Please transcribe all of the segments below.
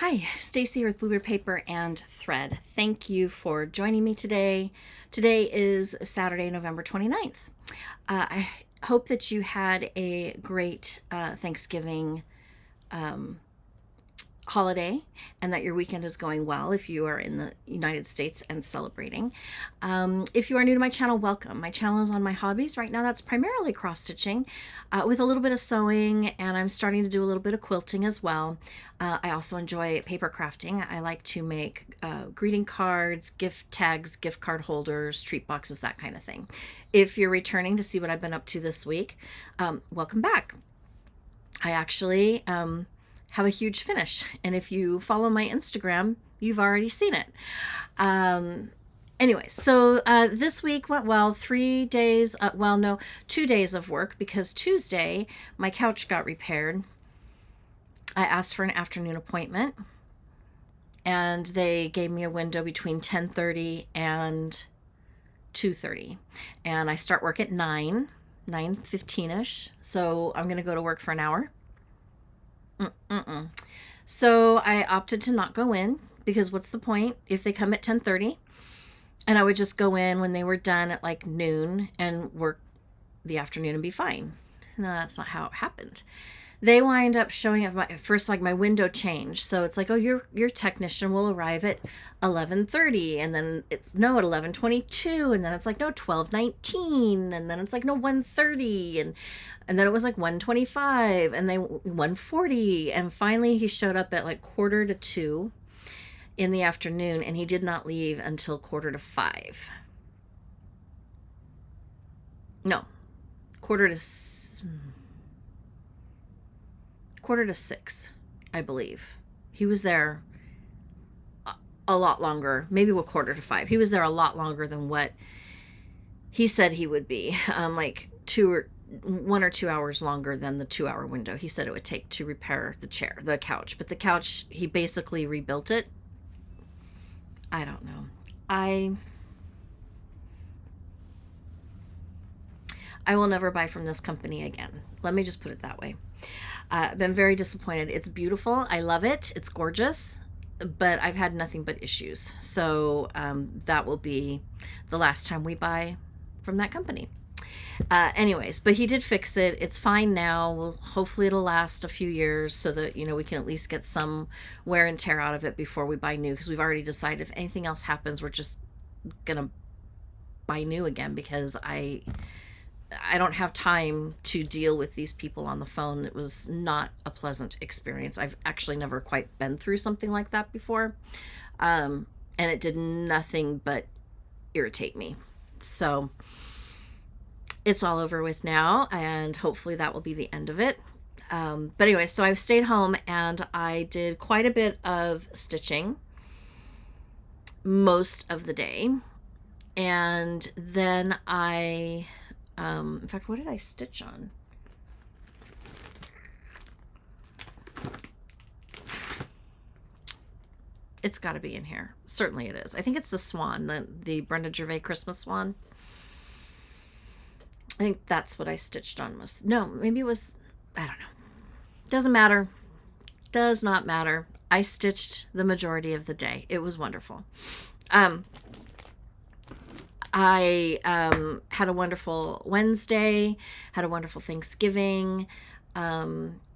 Hi, Stacy here with Blueberry Paper and Thread. Thank you for joining me today. Today is Saturday, November 29th. I hope that you had a great Thanksgiving holiday and that your weekend is going well if you are in the United States and celebrating. If you are new to my channel, welcome. My channel is on my hobbies. Right now that's primarily cross stitching with a little bit of sewing, and I'm starting to do a little bit of quilting as well. I also enjoy paper crafting. I like to make greeting cards, gift tags, gift card holders, treat boxes, that kind of thing. If you're returning to see what I've been up to this week, welcome back. I actually have a huge finish, and if you follow my Instagram, you've already seen it. Anyway, so this week went well. 3 days, 2 days of work, because Tuesday my couch got repaired. I asked for an afternoon appointment, and they gave me a window between 10:30 and 2:30, and I start work at 9:15ish, so I'm gonna go to work for an hour. So I opted to not go in, because what's the point if they come at 10:30 and I would just go in when they were done at like noon and work the afternoon and be fine. No, that's not how it happened. They wind up showing up my window changed. So it's like, oh, your technician will arrive at 11:30, and then it's no at 11:22, and then it's like no 12:19, and then it's like no 1:30, and then it was like 1:25, and they 1:40, and finally he showed up at like 1:45 in the afternoon, and he did not leave until 4:45. No, 5:45, I believe. He was there a lot longer, maybe 4:45. He was there a lot longer than what he said he would be, like 1 or 2 hours longer than the 2-hour window he said it would take to repair the couch. But the couch, he basically rebuilt it. I don't know. I will never buy from this company again. Let me just put it that way. I've been very disappointed. It's beautiful. I love it. It's gorgeous, but I've had nothing but issues. So that will be the last time we buy from that company. Anyways, but he did fix it. It's fine now. Well, hopefully it'll last a few years so that, we can at least get some wear and tear out of it before we buy new, because we've already decided if anything else happens, we're just going to buy new again, because I don't have time to deal with these people on the phone. It was not a pleasant experience. I've actually never quite been through something like that before. And it did nothing but irritate me. So it's all over with now, and hopefully that will be the end of it. But anyway, so I stayed home and I did quite a bit of stitching most of the day. And then in fact, what did I stitch on? It's got to be in here. Certainly it is. I think it's the Swan, the Brenda Gervais Christmas Swan. I think that's what I stitched on. No, maybe it was, I don't know. Doesn't matter. Does not matter. I stitched the majority of the day. It was wonderful. I had a wonderful Wednesday, had a wonderful Thanksgiving.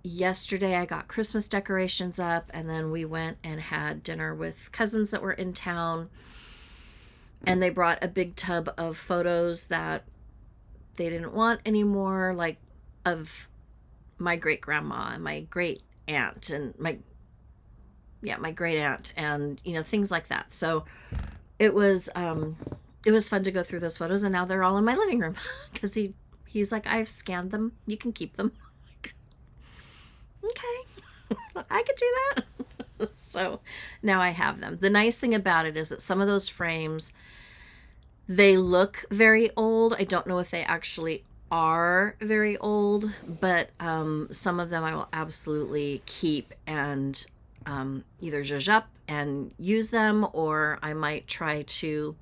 Yesterday I got Christmas decorations up, and then we went and had dinner with cousins that were in town, and they brought a big tub of photos that they didn't want anymore, like of my great grandma and my great aunt and my great aunt, and things like that. So it was fun to go through those photos, and now they're all in my living room because he's like, I've scanned them, you can keep them. Like, okay, I could do that. So now I have them. The nice thing about it is that some of those frames, they look very old. I don't know if they actually are very old, but some of them I will absolutely keep and either zhuzh up and use them, or I might try to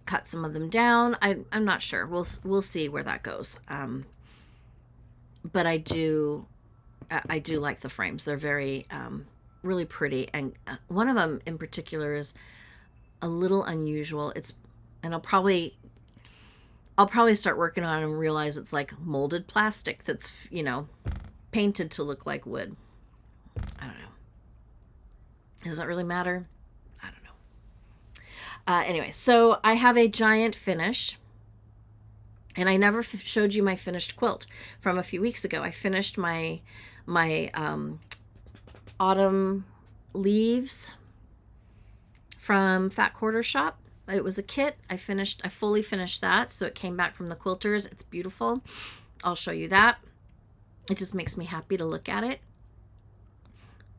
cut some of them down. I'm not sure. We'll see where that goes. But I do like the frames. They're very really pretty. And one of them in particular is a little unusual. And I'll probably start working on it and realize it's like molded plastic that's, painted to look like wood. I don't know. Does that really matter? I don't know. Anyway, so I have a giant finish. And I never showed you my finished quilt from a few weeks ago. I finished my autumn leaves from Fat Quarter Shop. It was a kit. I fully finished that. So it came back from the quilters. It's beautiful. I'll show you that. It just makes me happy to look at it.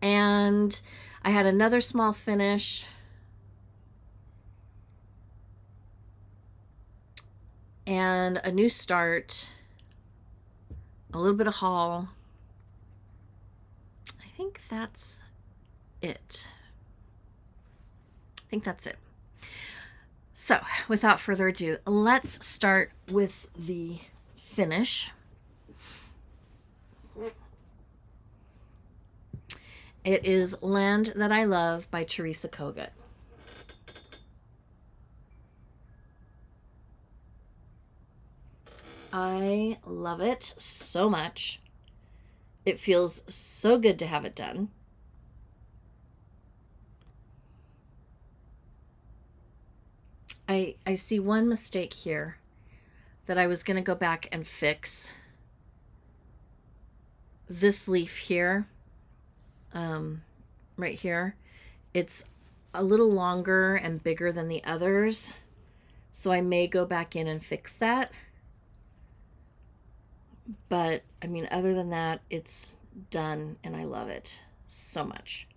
And I had another small finish. And a new start, a little bit of haul. I think that's it. So, without further ado, let's start with the finish. It is Land That I Love by Teresa Kogut. I love it so much. It feels so good to have it done. I see one mistake here that I was going to go back and fix. This leaf here, right here, it's a little longer and bigger than the others. So I may go back in and fix that. But, I mean, other than that, it's done, and I love it so much.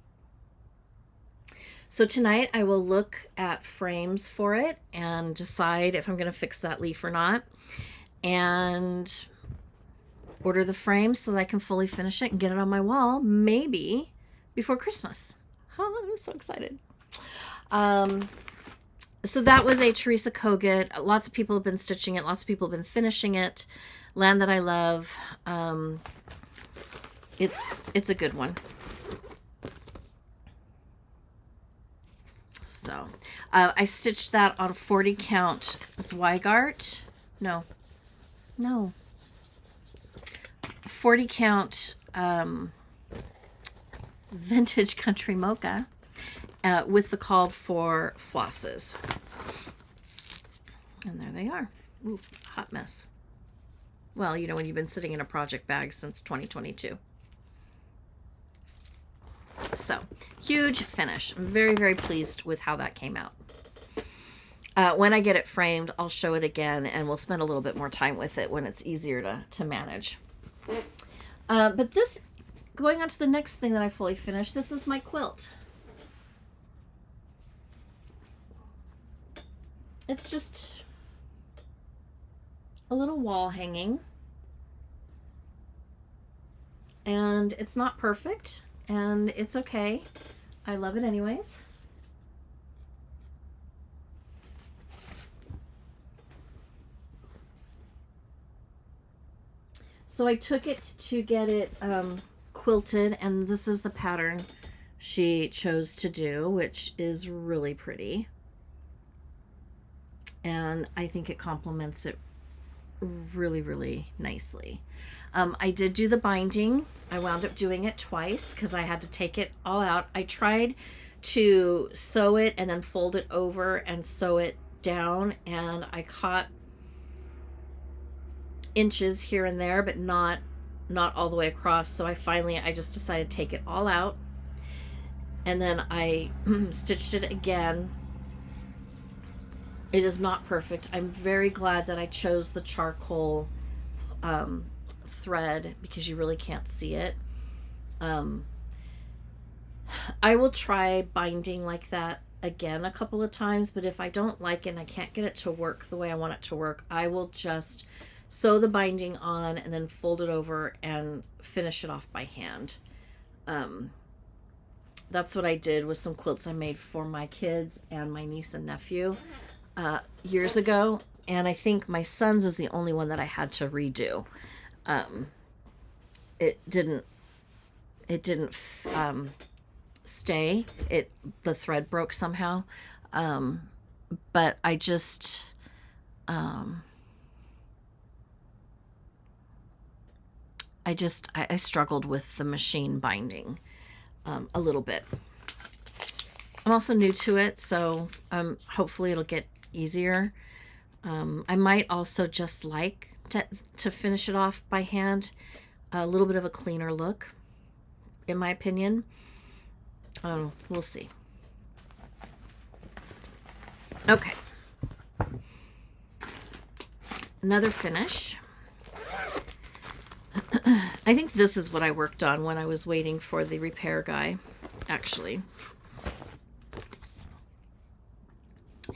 So tonight I will look at frames for it and decide if I'm going to fix that leaf or not, and order the frame so that I can fully finish it and get it on my wall, maybe before Christmas. Oh, I'm so excited. So that was a Teresa Kogut. Lots of people have been stitching it. Lots of people have been finishing it. Land That I Love. It's a good one. So I stitched that on 40 count Zweigart. No. 40 count vintage country mocha with the call for flosses. And there they are. Ooh, hot mess. Well, you know, when you've been sitting in a project bag since 2022. So, huge finish. I'm very, very pleased with how that came out. When I get it framed, I'll show it again, and we'll spend a little bit more time with it when it's easier to manage. But this, going on to the next thing that I fully finished, this is my quilt. It's just a little wall hanging, and it's not perfect, and it's okay. I love it anyways. So I took it to get it quilted, and this is the pattern she chose to do, which is really pretty. And I think it complements it really, really nicely. I did do the binding. I wound up doing it twice because I had to take it all out. I tried to sew it and then fold it over and sew it down, and I caught inches here and there, but not all the way across. So I just decided to take it all out, and then I stitched it again. It is not perfect. I'm very glad that I chose the charcoal thread because you really can't see it. I will try binding like that again a couple of times, but if I don't like it and I can't get it to work the way I want it to work, I will just sew the binding on and then fold it over and finish it off by hand. That's what I did with some quilts I made for my kids and my niece and nephew years ago, and I think my son's is the only one that I had to redo. It didn't stay. The thread broke somehow. But I just, I struggled with the machine binding a little bit. I'm also new to it, so hopefully it'll get easier. I might also just like to finish it off by hand. A little bit of a cleaner look, in my opinion. We'll see. Okay. Another finish. I think this is what I worked on when I was waiting for the repair guy, actually.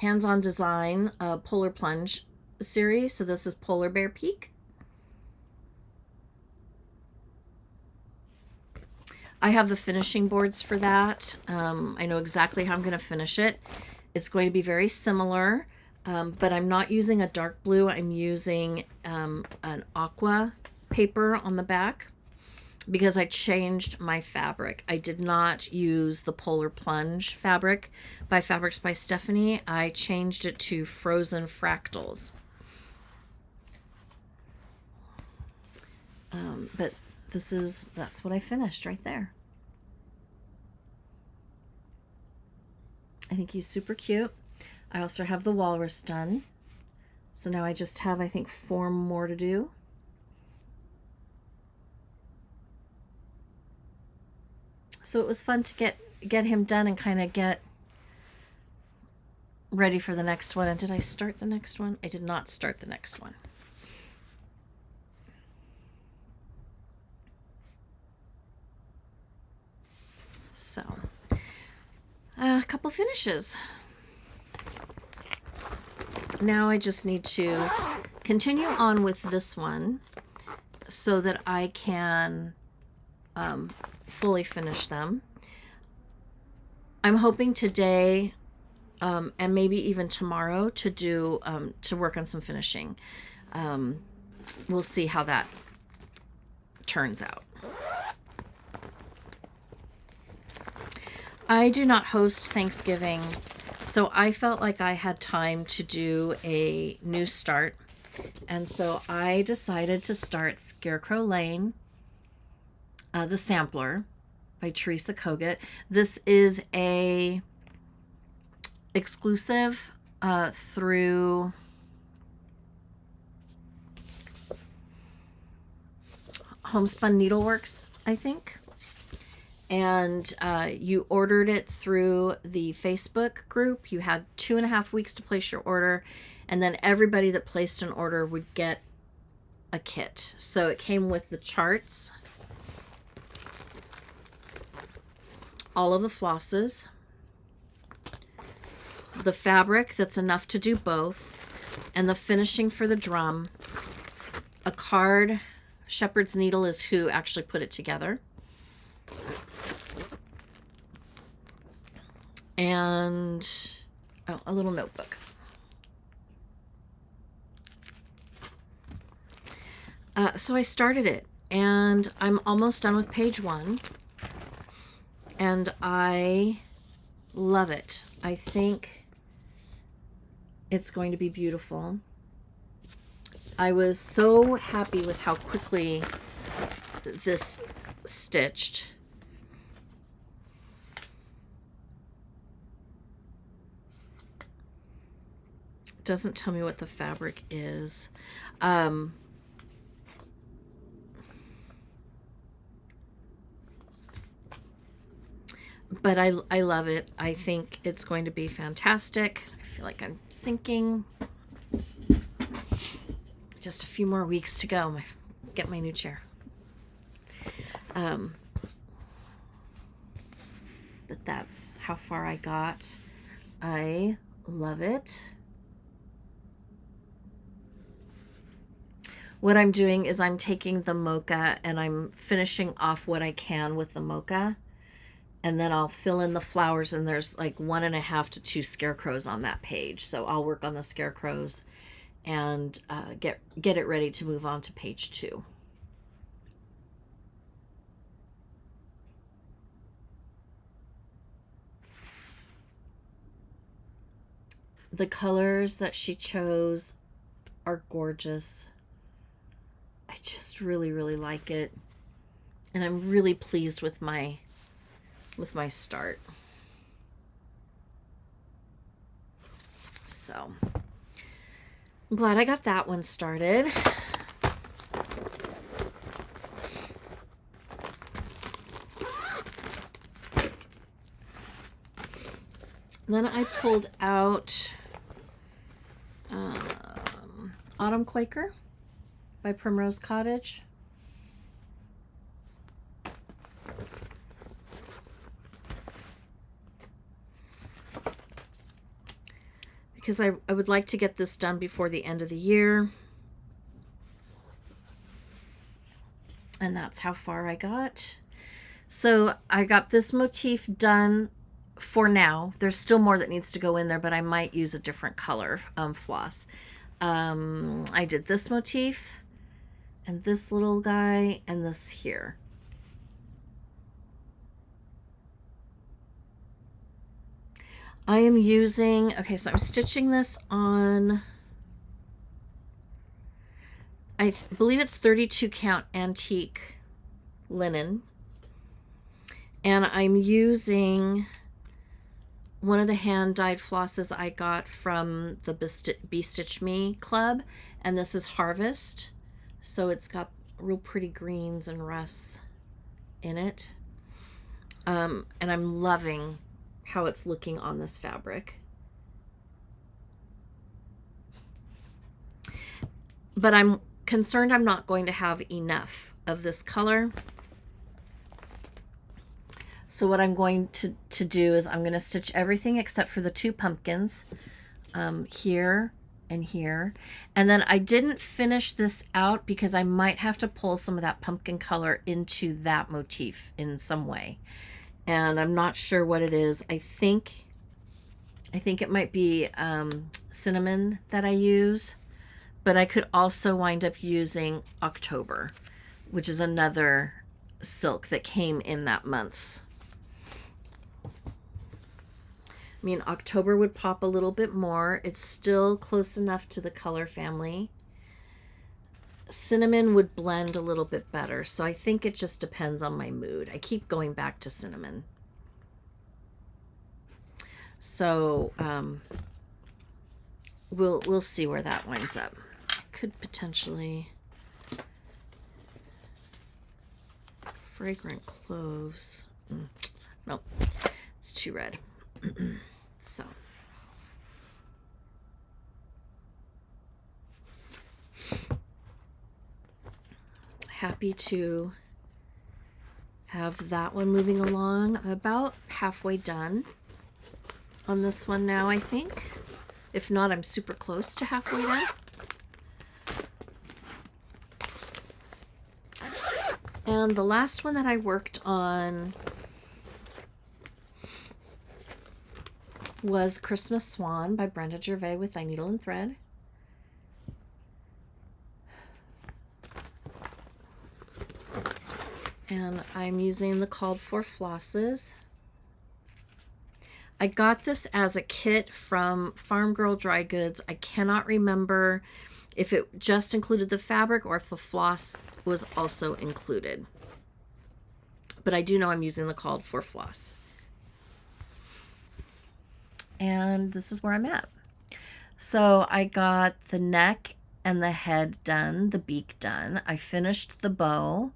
Hands-on Design Polar Plunge series. So this is Polar Bear Peak. I have the finishing boards for that. I know exactly how I'm going to finish it. It's going to be very similar, but I'm not using a dark blue. I'm using an aqua paper on the back because I changed my fabric. I did not use the Polar Plunge fabric by Fabrics by Stephanie. I changed it to Frozen Fractals. But that's what I finished right there. I think he's super cute. I also have the walrus done. So now I just have, I think, 4 more to do. So it was fun to get him done and kind of get ready for the next one. And did I start the next one? I did not start the next one. So, a couple finishes. Now I just need to continue on with this one so that I can fully finish them. I'm hoping today and maybe even tomorrow to do to work on some finishing. We'll see how that turns out. I do not host Thanksgiving, so I felt like I had time to do a new start. And so I decided to start Scarecrow Lane, the sampler by Teresa Kogut. This is a exclusive through Homespun Needleworks, I think. And you ordered it through the Facebook group. You had 2.5 weeks to place your order, and then everybody that placed an order would get a kit. So it came with the charts, all of the flosses, the fabric that's enough to do both, and the finishing for the drum. A card. Shepherd's Needle is who actually put it together. And a little notebook. So I started it, and I'm almost done with page 1, and I love it. I think it's going to be beautiful. I was so happy with how quickly this stitched. Doesn't tell me what the fabric is. But I love it. I think it's going to be fantastic. I feel like I'm sinking. Just a few more weeks to go. Get my new chair. But that's how far I got. I love it. What I'm doing is I'm taking the Mocha and I'm finishing off what I can with the Mocha. And then I'll fill in the flowers, and there's like 1.5 to 2 scarecrows on that page. So I'll work on the scarecrows and get it ready to move on to page 2. The colors that she chose are gorgeous. I just really, really like it. And I'm really pleased with my start. So I'm glad I got that one started. Then I pulled out Autumn Quaker by Primrose Cottage. Because I would like to get this done before the end of the year. And that's how far I got. So I got this motif done for now. There's still more that needs to go in there, but I might use a different color floss. I did this motif and this little guy and this here. I am using, okay, so I'm stitching this on, I believe it's 32 count antique linen. And I'm using one of the hand-dyed flosses I got from the Be Stitch Me Club. And this is Harvest. So it's got real pretty greens and rusts in it. And I'm loving how it's looking on this fabric. But I'm concerned I'm not going to have enough of this color. So what I'm going to do is I'm going to stitch everything except for the two pumpkins here and here. And then I didn't finish this out because I might have to pull some of that pumpkin color into that motif in some way. And I'm not sure what it is. I think it might be cinnamon that I use, but I could also wind up using October, which is another silk that came in that month's. I mean, October would pop a little bit more. It's still close enough to the color family. Cinnamon would blend a little bit better, so I think it just depends on my mood. I keep going back to cinnamon. So we'll see where that winds up. I could potentially fragrant cloves. Nope, it's too red. So happy to have that one moving along. About halfway done on this one now, I think. If not, I'm super close to halfway done. And the last one that I worked on was Christmas Swan by Brenda Gervais with Thy Needle and Thread. And I'm using the called for flosses. I got this as a kit from Farm Girl Dry Goods. I cannot remember if it just included the fabric or if the floss was also included. But I do know I'm using the called for floss. And this is where I'm at. So I got the neck and the head done, the beak done. I finished the bow.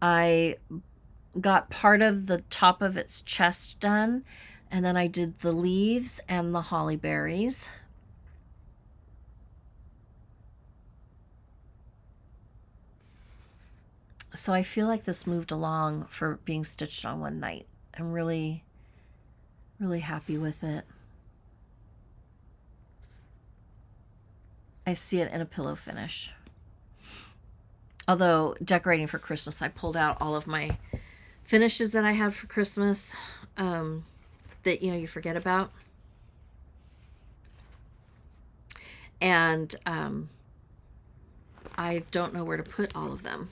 I got part of the top of its chest done, and then I did the leaves and the holly berries. So I feel like this moved along for being stitched on one night. I'm really, really happy with it. I see it in a pillow finish. Although decorating for Christmas, I pulled out all of my finishes that I had for Christmas that, you know, you forget about. And I don't know where to put all of them.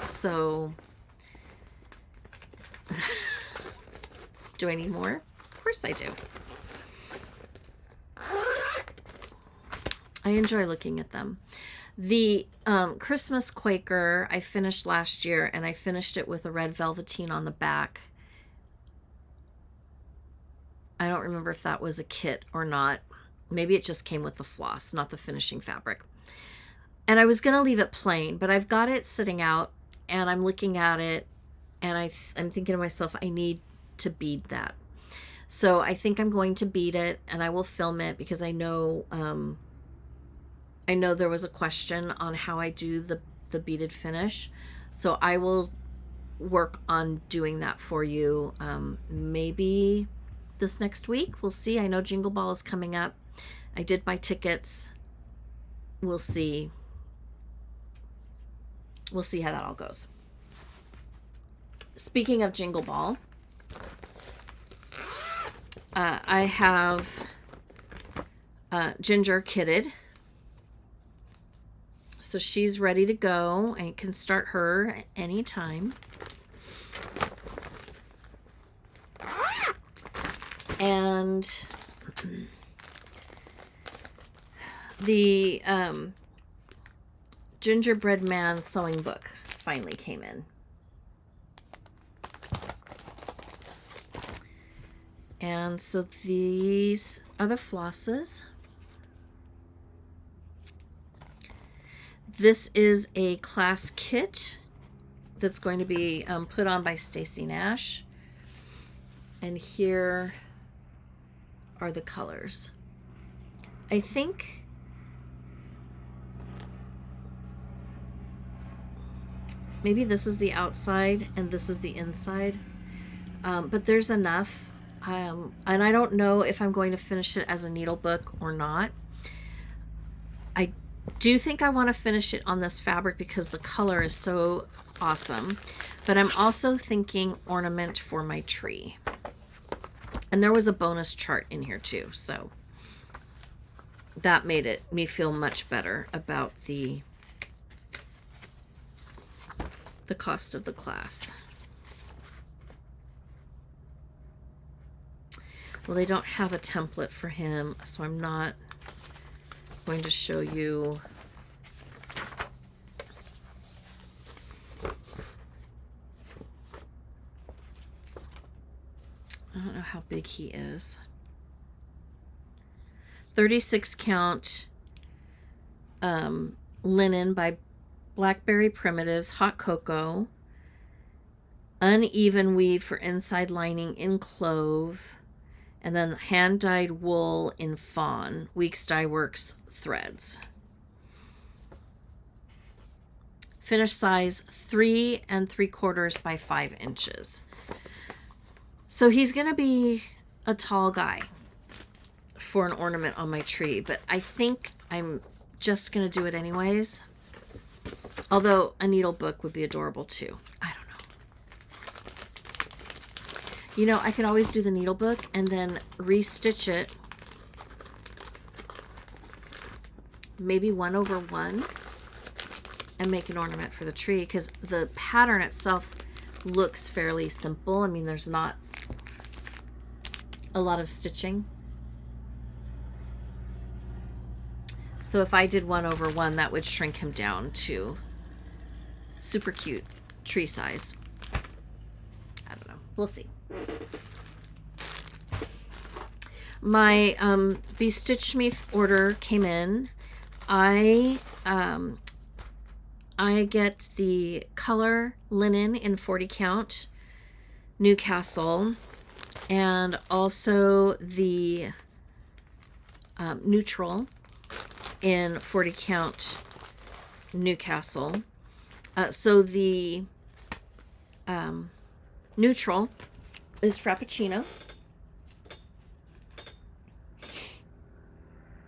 So do I need more? Of course I do. I enjoy looking at them. The Christmas Quaker I finished last year, and I finished it with a red velveteen on the back. I don't remember if that was a kit or not. Maybe it just came with the floss, not the finishing fabric. And I was going to leave it plain, but I've got it sitting out, and I'm looking at it, and I'm thinking to myself, I need to bead that. So I think I'm going to bead it, and I will film it because I know there was a question on how I do the beaded finish. So I will work on doing that for you. Maybe this next week. We'll see. I know Jingle Ball is coming up. I did my tickets. We'll see. We'll see how that all goes. Speaking of Jingle Ball, I have Ginger kitted. So she's ready to go, and you can start her anytime. And the Gingerbread Man sewing book finally came in. And so these are the flosses. This is a class kit that's going to be put on by Stacy Nash. And here are the colors. I think maybe this is the outside and this is the inside, but there's enough. And I don't know if I'm going to finish it as a needle book or not. I do think I want to finish it on this fabric because the color is so awesome, but I'm also thinking ornament for my tree. And there was a bonus chart in here too, so that made me feel much better about the cost of the class. Well, they don't have a template for him, so I'm not going to show you. I don't know how big he is. 36 count linen by Blackberry Primitives, hot cocoa, uneven weave for inside lining in clove, and then hand dyed wool in fawn, Weeks Dye Works threads. Finish size 3 3/4 by 5 inches. So he's going to be a tall guy for an ornament on my tree, but I think I'm just going to do it anyways. Although a needle book would be adorable too. I don't know. You know, I could always do the needle book and then restitch it. Maybe 1/1 and make an ornament for the tree, because the pattern itself looks fairly simple. I mean, there's not a lot of stitching. So if I did 1/1, that would shrink him down to super cute tree size. I don't know. We'll see. My Be Stitch Me order came in. I get the color linen in 40 count Newcastle, and also the neutral in 40 count Newcastle. So the neutral is Frappuccino.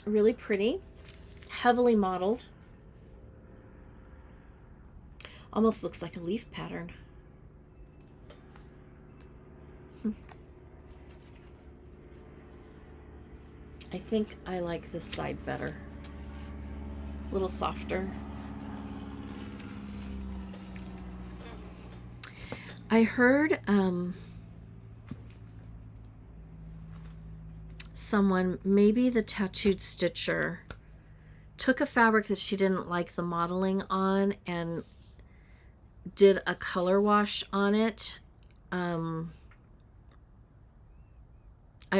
Really pretty, heavily modeled. Almost looks like a leaf pattern. I think I like this side better. A little softer. I heard someone, maybe the Tattooed Stitcher, took a fabric that she didn't like the modeling on and did a color wash on it. I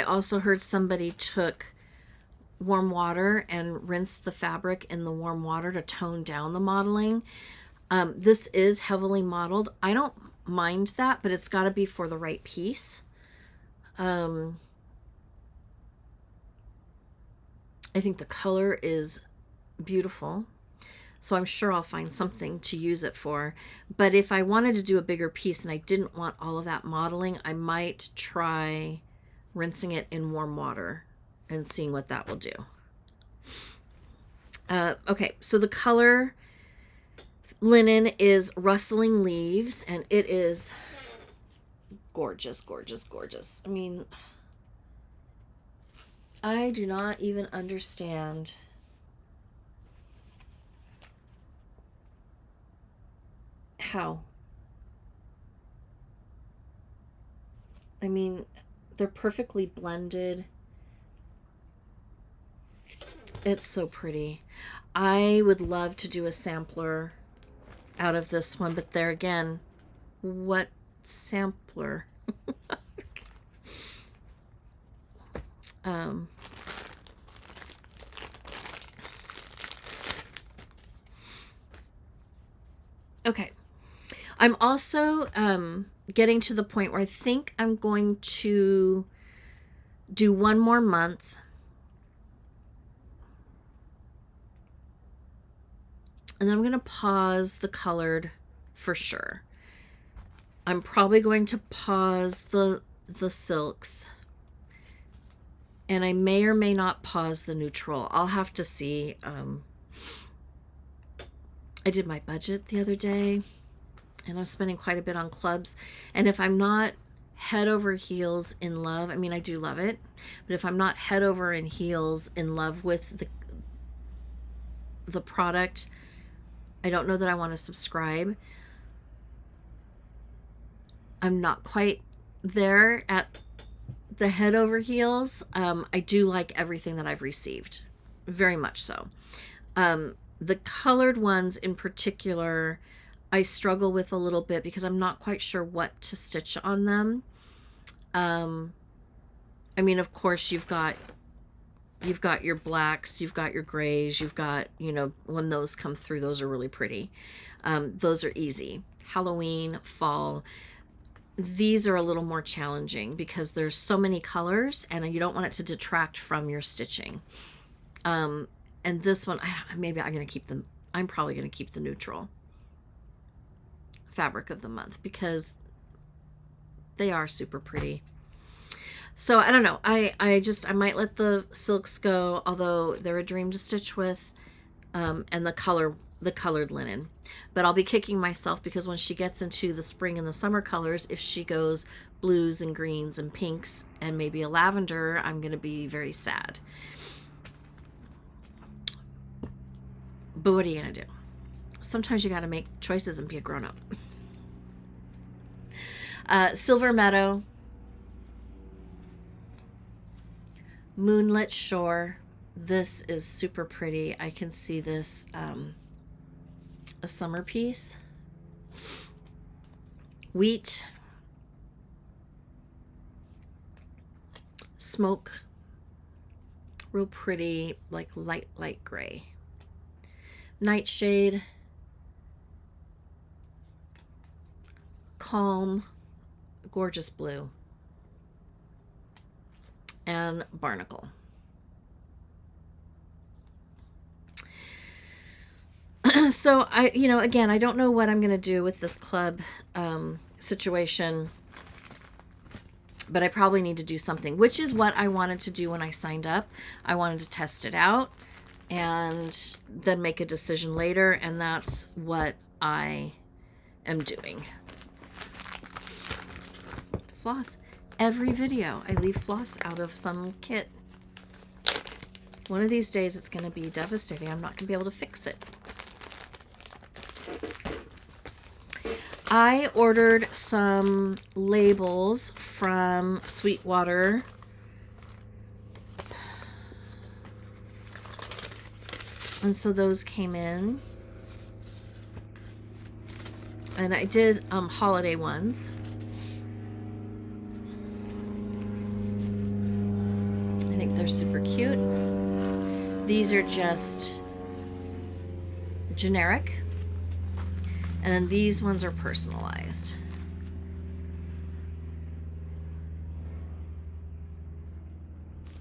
also heard somebody took warm water and rinsed the fabric in the warm water to tone down the modeling. This is heavily modeled. I don't mind that, but it's got to be for the right piece. I think the color is beautiful, so I'm sure I'll find something to use it for. But if I wanted to do a bigger piece and I didn't want all of that modeling, I might try rinsing it in warm water and seeing what that will do. Okay, so the color linen is Rustling Leaves, and it is gorgeous, gorgeous, gorgeous. I mean, I do not even understand how. I mean, they're perfectly blended. It's so pretty. I would love to do a sampler out of this one, but there again, what sampler? Okay. I'm also getting to the point where I think I'm going to do one more month. And then I'm going to pause the colored for sure. I'm probably going to pause the silks. And I may or may not pause the neutral. I'll have to see. I did my budget the other day, and I'm spending quite a bit on clubs. And if I'm not head over heels in love, I mean, I do love it, but if I'm not head over and heels in love with the product, I don't know that I want to subscribe. I'm not quite there at the head over heels. I do like everything that I've received, very much so. The colored ones in particular, I struggle with a little bit because I'm not quite sure what to stitch on them. I mean, of course, you've got your blacks, you've got your grays, you've got, you know, when those come through, those are really pretty. Those are easy. Halloween, fall, these are a little more challenging because there's so many colors and you don't want it to detract from your stitching. And this one, maybe I'm going to keep them. I'm probably going to keep the neutral fabric of the month because they are super pretty. So I don't know. I might let the silks go, although they're a dream to stitch with, and the colored linen. But I'll be kicking myself because when she gets into the spring and the summer colors, if she goes blues and greens and pinks and maybe a lavender, I'm going to be very sad. But what are you going to do? Sometimes you got to make choices and be a grown-up. Silver Meadow. Moonlit Shore. This is super pretty. I can see this a summer piece. Wheat. Smoke. Real pretty, like light gray. Nightshade. Calm. Gorgeous blue. And Barnacle. So again, I don't know what I'm going to do with this club situation, but I probably need to do something, which is what I wanted to do when I signed up. I wanted to test it out and then make a decision later, and that's what I am doing. Floss. Every video I leave floss out of some kit. One of these days it's going to be devastating. I'm not going to be able to fix it. I ordered some labels from Sweetwater. And so those came in. And I did holiday ones. I think they're super cute. These are just generic. And then these ones are personalized.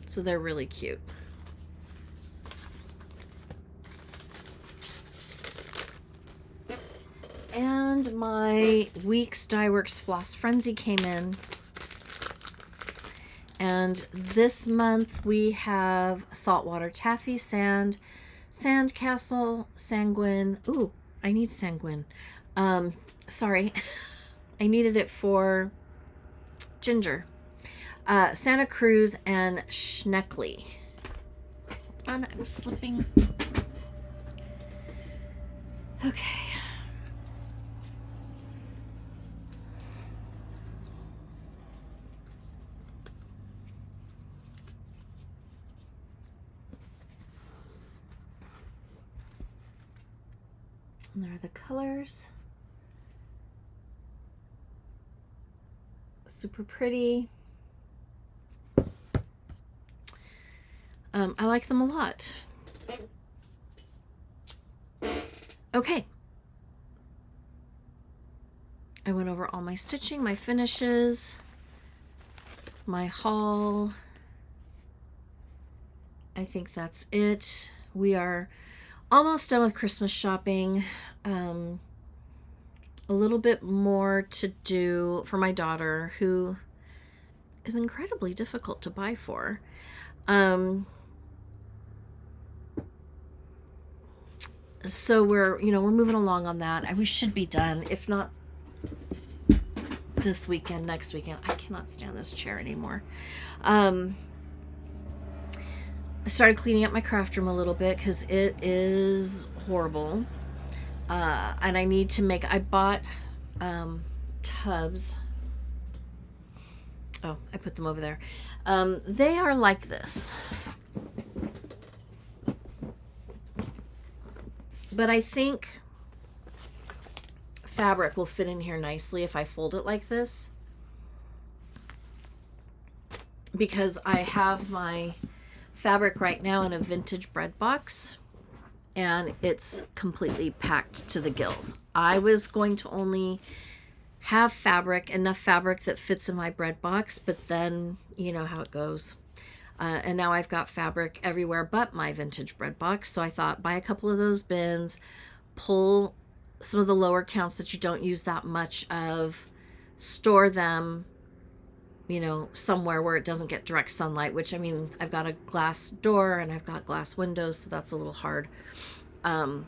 So they're really cute. And my Weeks Dye Works Floss Frenzy came in. And this month we have Saltwater Taffy Sand, Sandcastle, Sanguine. Ooh, I need Sanguine. Sorry. I needed it for Ginger. Santa Cruz and Schneckley. Hold on, I'm slipping. Okay. And there are the colors. Super pretty. I like them a lot. Okay. I went over all my stitching, my finishes, my haul. I think that's it. We are almost done with Christmas shopping. A little bit more to do for my daughter, who is incredibly difficult to buy for. So we're moving along on that. We should be done, if not this weekend, next weekend. I cannot stand this chair anymore. I started cleaning up my craft room a little bit because it is horrible. And I need to I bought tubs. Oh, I put them over there. They are like this. But I think fabric will fit in here nicely if I fold it like this. Because I have my fabric right now in a vintage bread box. And it's completely packed to the gills. I was going to only have enough fabric that fits in my bread box, but then you know how it goes. And now I've got fabric everywhere but my vintage bread box. So I thought, buy a couple of those bins, pull some of the lower counts that you don't use that much of, store them, somewhere where it doesn't get direct sunlight, which, I've got a glass door and I've got glass windows, so that's a little hard. But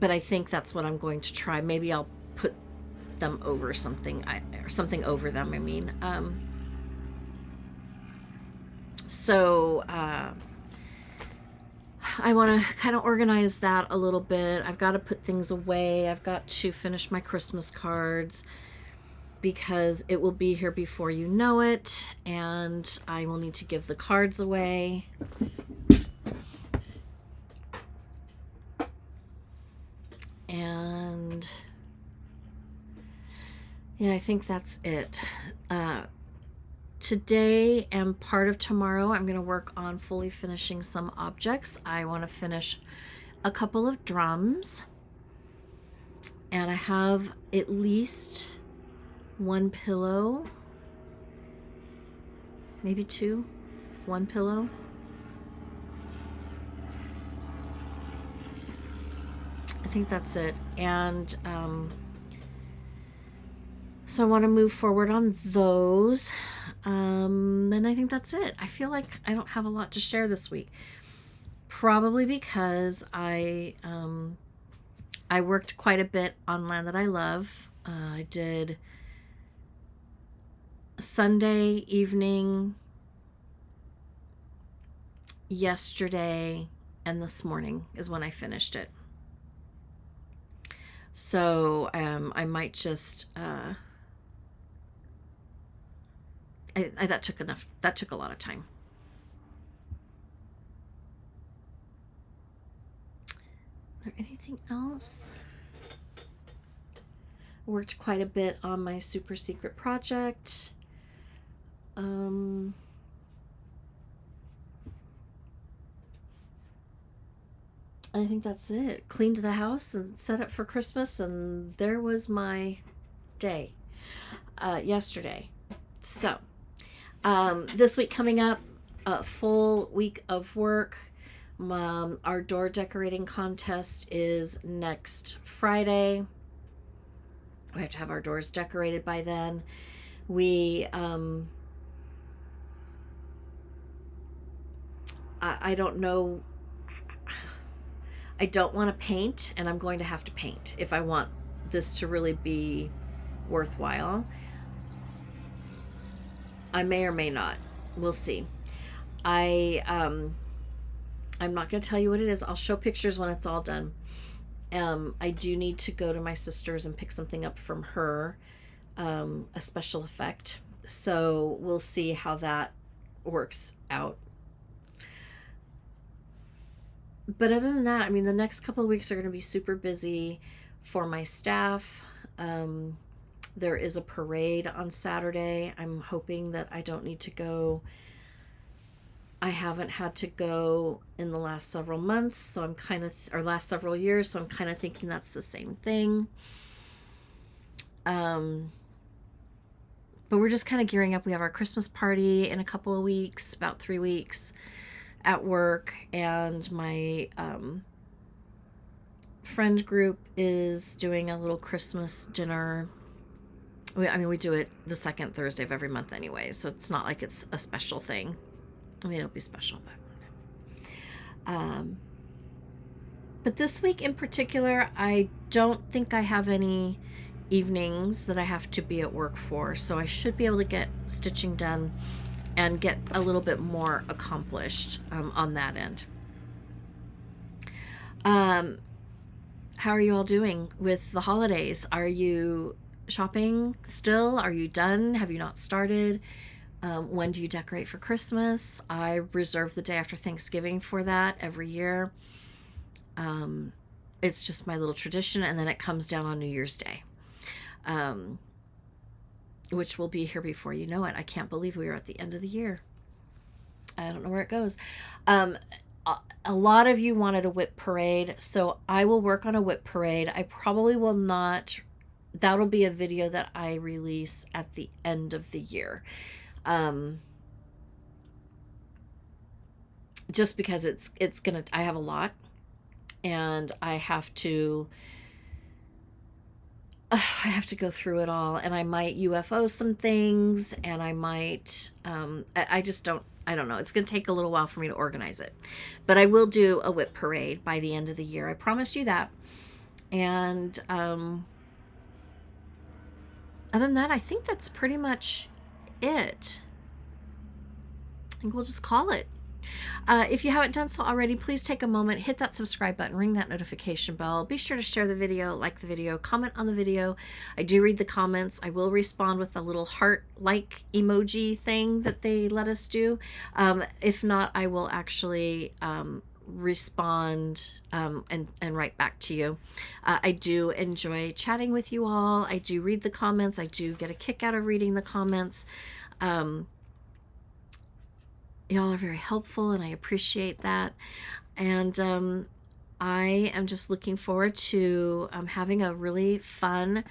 I think that's what I'm going to try. Maybe I'll put them over something, or something over them, So I want to kind of organize that a little bit. I've got to put things away. I've got to finish my Christmas cards because it will be here before you know it, and I will need to give the cards away. And yeah, I think that's it. Today and part of tomorrow, I'm going to work on fully finishing some objects. I want to finish a couple of drums. And I have at least one pillow. Maybe two. One pillow. I think that's it. And so I want to move forward on those. And I think that's it. I feel like I don't have a lot to share this week. Probably because I worked quite a bit on Land That I Love. I did Sunday evening, yesterday, and this morning is when I finished it. So I might just that took a lot of time. there anything else? Worked quite a bit on my super secret project. I think that's it. Cleaned the house and set up for Christmas, and there was my day yesterday. So this week coming up, a full week of work. Our door decorating contest is next Friday. We have to have our doors decorated by then. We I don't know. I don't want to paint, and I'm going to have to paint if I want this to really be worthwhile. I may or may not. We'll see. I'm not going to tell you what it is. I'll show pictures when it's all done. I do need to go to my sister's and pick something up from her, a special effect. So we'll see how that works out. But other than that, I mean, the next couple of weeks are going to be super busy for my staff. There is a parade on Saturday. I'm hoping that I don't need to go. I haven't had to go in the last several months, so I'm kind of, or last several years, so I'm kind of thinking that's the same thing. But we're just kind of gearing up. We have our Christmas party in a couple of weeks, about 3 weeks at work, and my friend group is doing a little Christmas dinner. We do it the second Thursday of every month anyway, so it's not like it's a special thing. I mean, it'll be special, but this week in particular, I don't think I have any evenings that I have to be at work for, so I should be able to get stitching done and get a little bit more accomplished on that end. How are you all doing with the holidays? Are you shopping still? Are you done? Have you not started? When do you decorate for Christmas? I reserve the day after Thanksgiving for that every year. It's just my little tradition, and then it comes down on New Year's Day. Which will be here before you know it. I can't believe we are at the end of the year. I don't know where it goes. A lot of you wanted a whip parade, so I will work on a whip parade. I probably will not. That'll be a video that I release at the end of the year. Just because it's gonna, I have a lot, and I have to go through it all, and I might UFO some things, and I might, I just don't, I don't know. It's going to take a little while for me to organize it, but I will do a whip parade by the end of the year. I promise you that. And, other than that, I think that's pretty much it. I think we'll just call it. If you haven't done so already, please take a moment, hit that subscribe button, ring that notification bell. Be sure to share the video, like the video, comment on the video. I do read the comments. I will respond with a little heart-like emoji thing that they let us do. If not, I will actually respond and write back to you. I do enjoy chatting with you all. I do read the comments. I do get a kick out of reading the comments. Y'all are very helpful, and I appreciate that. And I am just looking forward to having a really fun,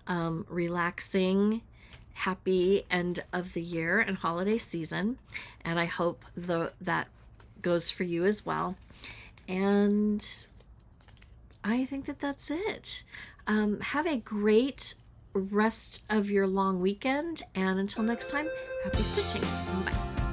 relaxing, happy end of the year and holiday season. And I hope that goes for you as well. And I think that that's it. Have a great rest of your long weekend. And until next time, happy stitching. Bye.